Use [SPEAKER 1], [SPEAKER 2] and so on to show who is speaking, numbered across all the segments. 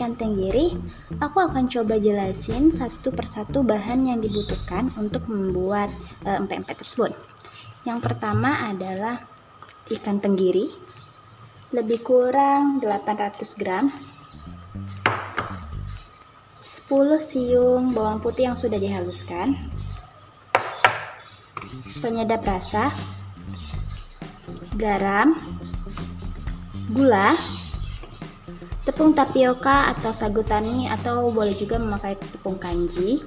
[SPEAKER 1] ikan tenggiri, aku akan coba jelasin satu persatu bahan yang dibutuhkan untuk membuat empek-empek tersebut. Yang pertama adalah ikan tenggiri, lebih kurang 800 gram, 10 siung bawang putih yang sudah dihaluskan, penyedap rasa, garam, gula, tepung tapioka atau sagu tani, atau boleh juga memakai tepung kanji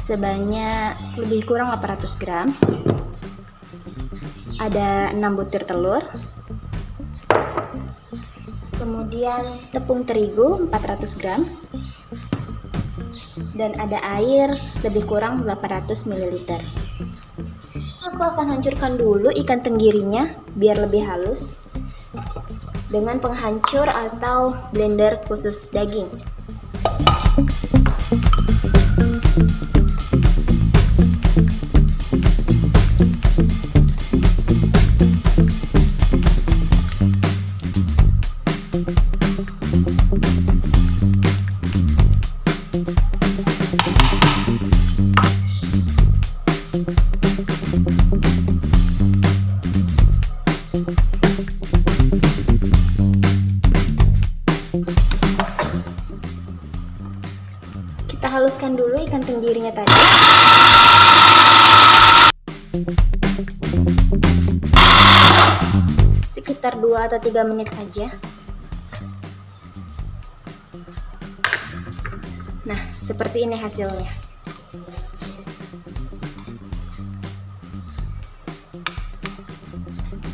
[SPEAKER 1] sebanyak lebih kurang 800 gram. Ada 6 butir telur. Kemudian tepung terigu 400 gram. Dan ada air lebih kurang 800 ml. Aku akan hancurkan dulu ikan tenggirinya biar lebih halus dengan penghancur atau blender khusus daging. Kita haluskan dulu ikan tenggirinya tadi. Sekitar 2 atau 3 menit aja. Nah, seperti ini hasilnya.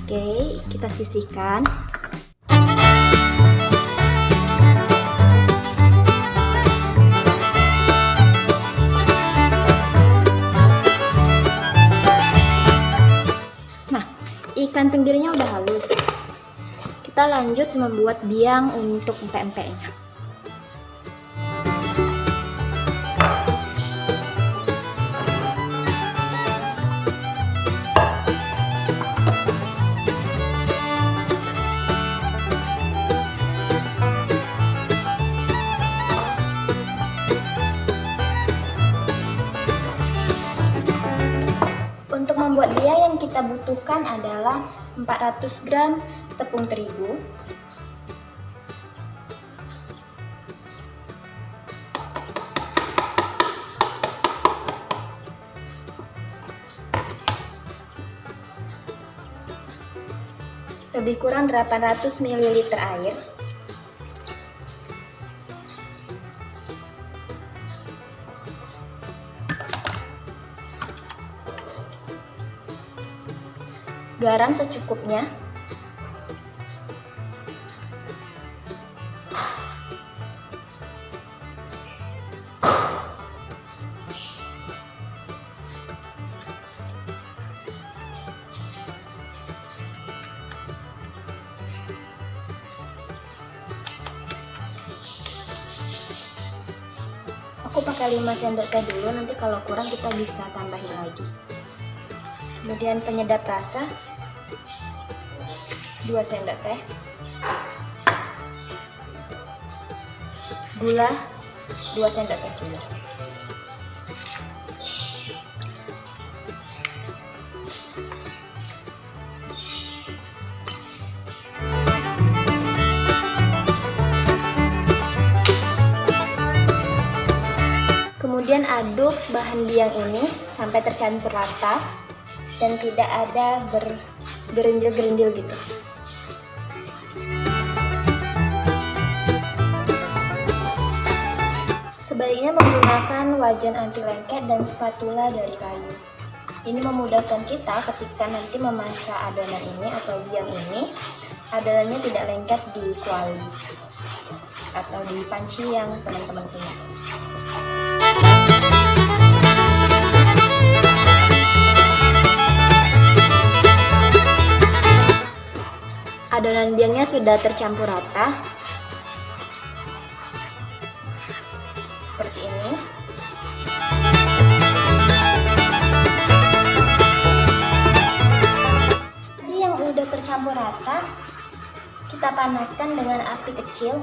[SPEAKER 1] Oke, kita sisihkan. Ikan tenggirinya udah halus. Kita lanjut membuat biang untuk empek-empeknya. Untuk membuat biang yang kita butuhkan adalah 400 gram tepung terigu, lebih kurang 800 ml air, garam secukupnya, aku pakai 5 sendok teh dulu, nanti kalau kurang kita bisa tambahin lagi. Kemudian penyedap rasa 2 sendok teh, gula 2 sendok teh juga. Kemudian aduk bahan biang ini sampai tercampur rata dan tidak ada bergerindil-gerindil gitu. Sebaiknya menggunakan wajan anti lengket dan spatula dari kayu. Ini memudahkan kita ketika nanti memasak adonan ini atau biang ini, adonannya tidak lengket di kuali atau di panci yang teman-teman punya. Adonan biangnya sudah tercampur rata seperti ini. Jadi yang udah tercampur rata, kita panaskan dengan api kecil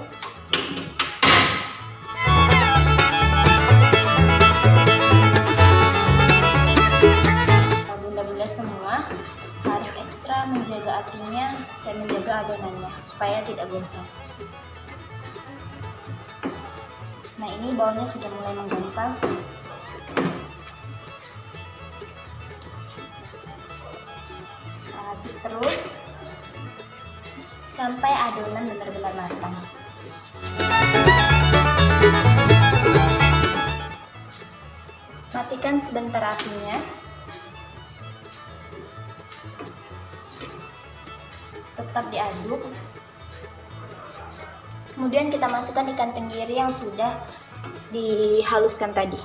[SPEAKER 1] apinya dan menjaga adonannya supaya tidak gosong. Nah, ini bawahnya sudah mulai menggumpal. Aduk terus sampai adonan benar-benar matang. Matikan sebentar apinya. Tetap diaduk. Kemudian kita masukkan ikan tenggiri yang sudah dihaluskan tadi.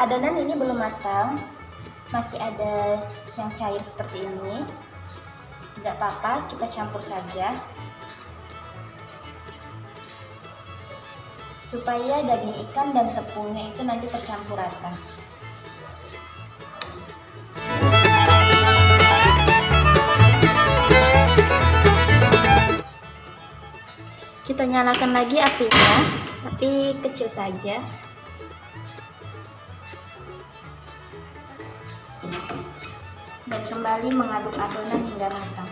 [SPEAKER 1] Adonan ini belum matang, masih ada yang cair seperti ini. Tidak apa-apa, kita campur saja supaya daging ikan dan tepungnya itu nanti tercampur rata. Kita nyalakan lagi apinya, tapi kecil saja. Dan kembali mengaduk adonan hingga matang.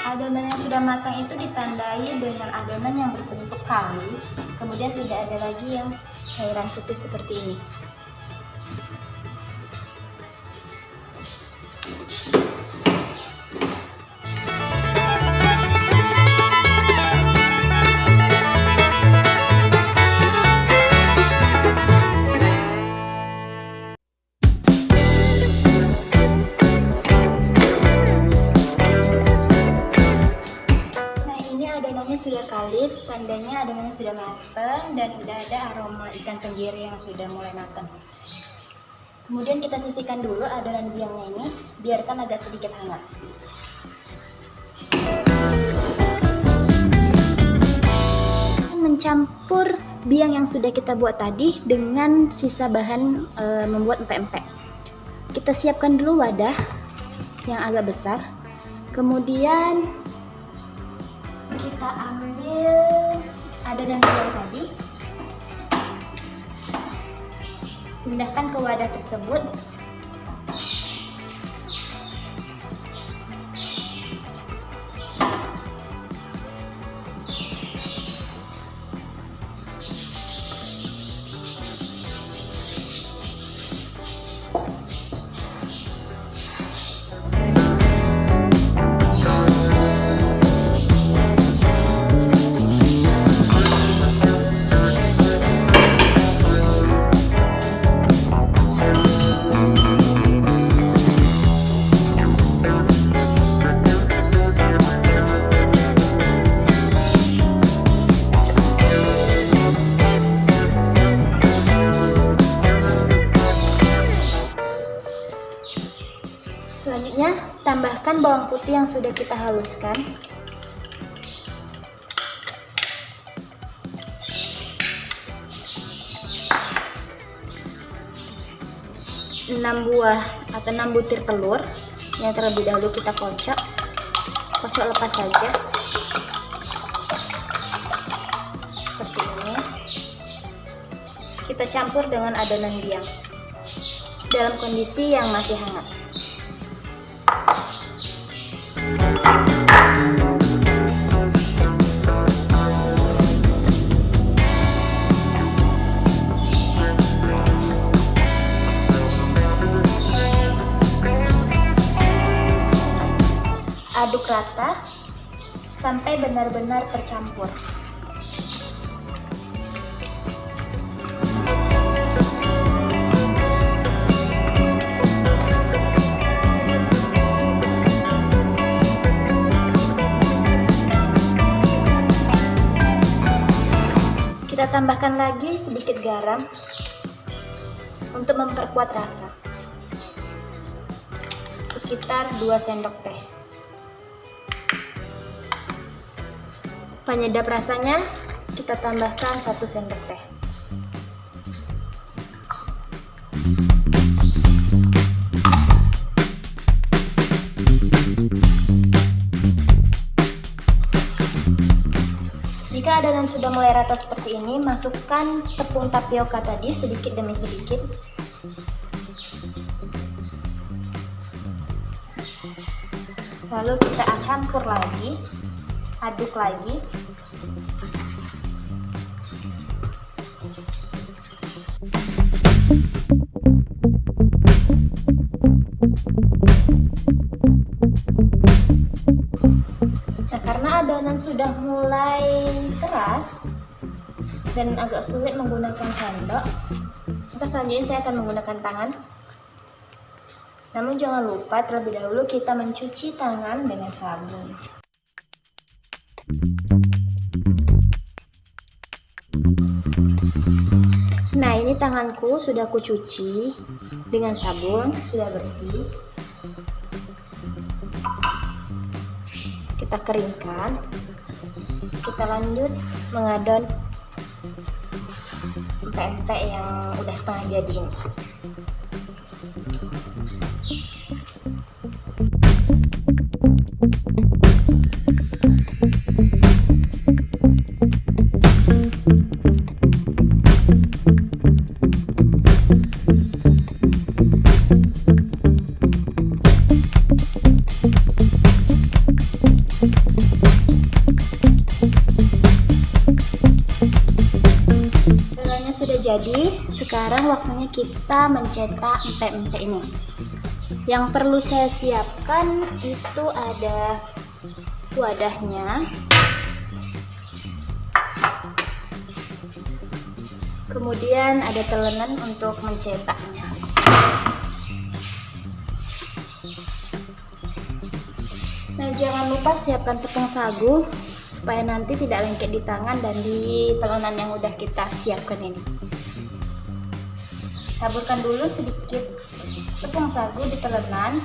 [SPEAKER 1] Adonan yang sudah matang itu ditandai dengan adonan yang berbentuk kalis, kemudian tidak ada lagi yang cairan putih seperti ini. Adonannya sudah kalis, tandanya adonannya sudah matang dan sudah ada aroma ikan tenggiri yang sudah mulai matang. Kemudian kita sisihkan dulu adonan biangnya ini, biarkan agak sedikit hangat. Mencampur biang yang sudah kita buat tadi dengan sisa bahan membuat empek-empek. Kita siapkan dulu wadah yang agak besar, kemudian kita ambil adonan biang tadi, pindahkan ke wadah tersebut. Selanjutnya, tambahkan bawang putih yang sudah kita haluskan. 6 buah atau 6 butir telur yang terlebih dahulu kita kocok lepas saja seperti ini. Kita campur dengan adonan biang dalam kondisi yang masih hangat. Aduk rata sampai benar-benar tercampur. Kita tambahkan lagi sedikit garam. Untuk memperkuat rasa, sekitar 2 sendok teh. Penyedap rasanya kita tambahkan 1 sendok teh. Jika adonan sudah mulai rata seperti ini, masukkan tepung tapioka tadi sedikit demi sedikit. Lalu kita campur lagi, aduk lagi. Nah, karena adonan sudah mulai keras dan agak sulit menggunakan sendok, maka selanjutnya saya akan menggunakan tangan. Namun jangan lupa terlebih dahulu kita mencuci tangan dengan sabun. Nah, ini tanganku sudah kucuci dengan sabun, sudah bersih. Kita keringkan. Kita lanjut mengadon empek-empek yang udah setengah jadi ini. Sudah jadi, sekarang waktunya kita mencetak empek-empek ini. Yang perlu saya siapkan itu ada wadahnya, kemudian ada telenan untuk mencetaknya. Nah, jangan lupa siapkan tepung sagu supaya nanti tidak lengket di tangan dan di telenan yang udah kita siapkan ini. Taburkan dulu sedikit tepung sagu di telenan,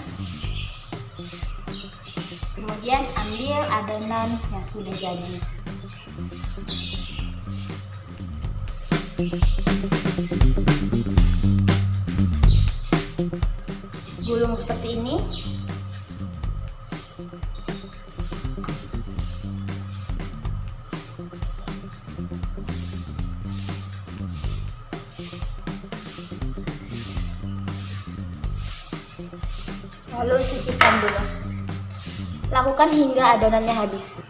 [SPEAKER 1] kemudian ambil adonan yang sudah jadi. Gulung seperti ini. Lalu sisihkan dulu. Lakukan hingga adonannya habis.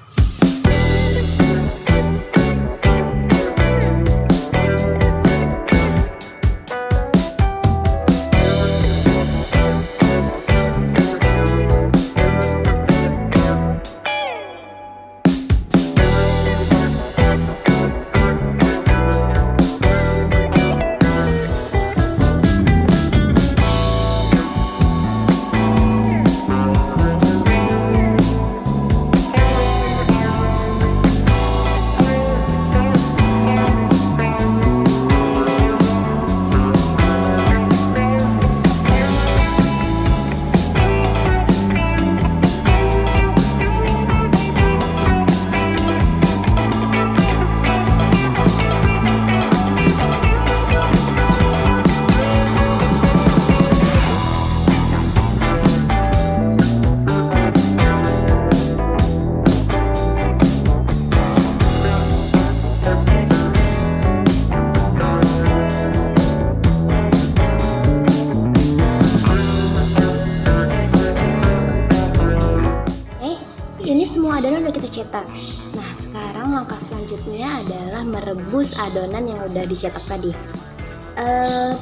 [SPEAKER 1] Ini semua adonan udah kita cetak. Nah, sekarang langkah selanjutnya adalah merebus adonan yang udah dicetak tadi.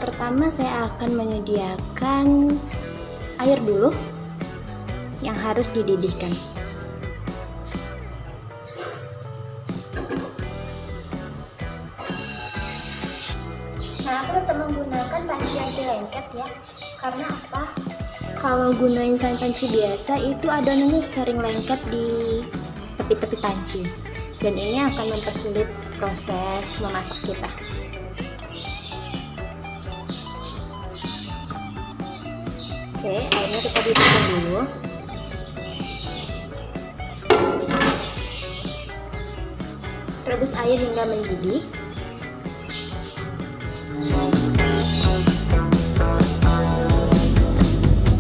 [SPEAKER 1] Pertama saya akan menyediakan air dulu yang harus dididihkan. Nah, aku tetap menggunakan panci anti lengket ya. Karena apa? Kalau gunain panci biasa itu adonannya sering lengket di tepi-tepi panci, dan ini akan mempersulit proses memasak kita. Oke, airnya kita didiemin dulu. Rebus air hingga mendidih.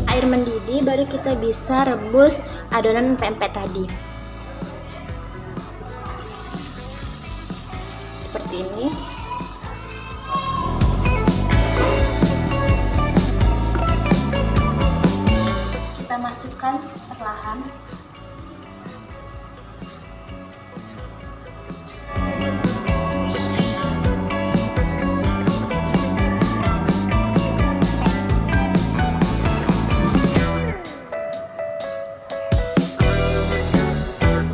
[SPEAKER 1] Air mendidih, baru kita bisa rebus adonan pempek tadi. Seperti ini. Kita masukkan perlahan.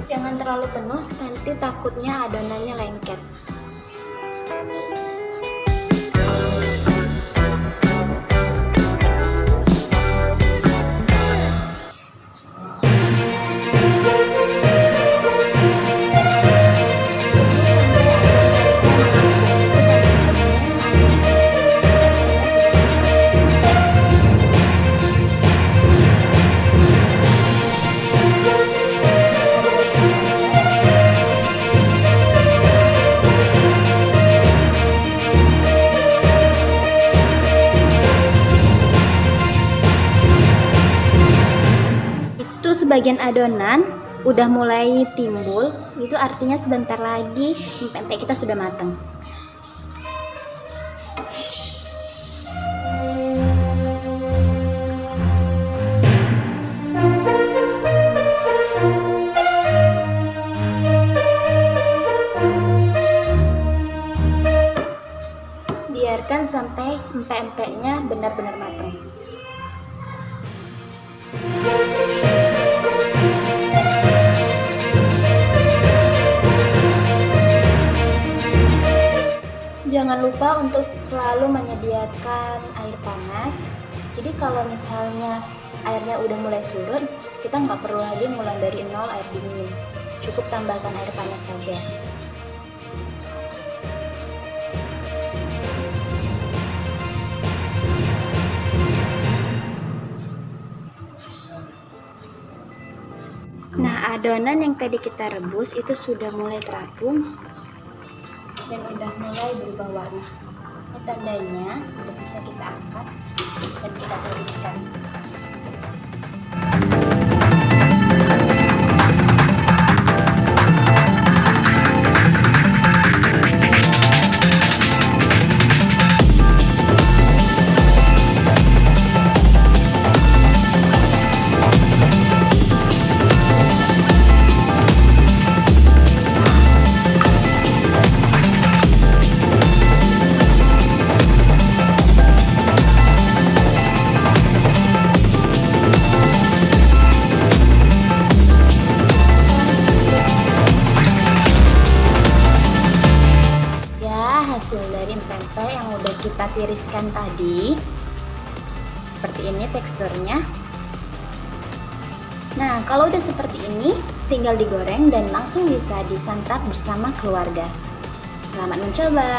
[SPEAKER 1] Jangan terlalu penuh, nanti takutnya adonannya lengket. Sebagian adonan udah mulai timbul, itu artinya sebentar lagi pempek kita sudah matang. Biarkan sampai empek-empeknya benar-benar matang. Jangan lupa untuk selalu menyediakan air panas. Jadi kalau misalnya airnya udah mulai surut, kita nggak perlu lagi mulai dari nol air dingin. Cukup tambahkan air panas saja. Nah, adonan yang tadi kita rebus itu sudah mulai terapung dan udah mulai berubah warna. Ini tandanya udah bisa kita angkat dan kita tiriskan. Hasil dari pempek yang udah kita tiriskan tadi seperti ini teksturnya. Nah, kalau udah seperti ini tinggal digoreng dan langsung bisa disantap bersama keluarga. Selamat mencoba.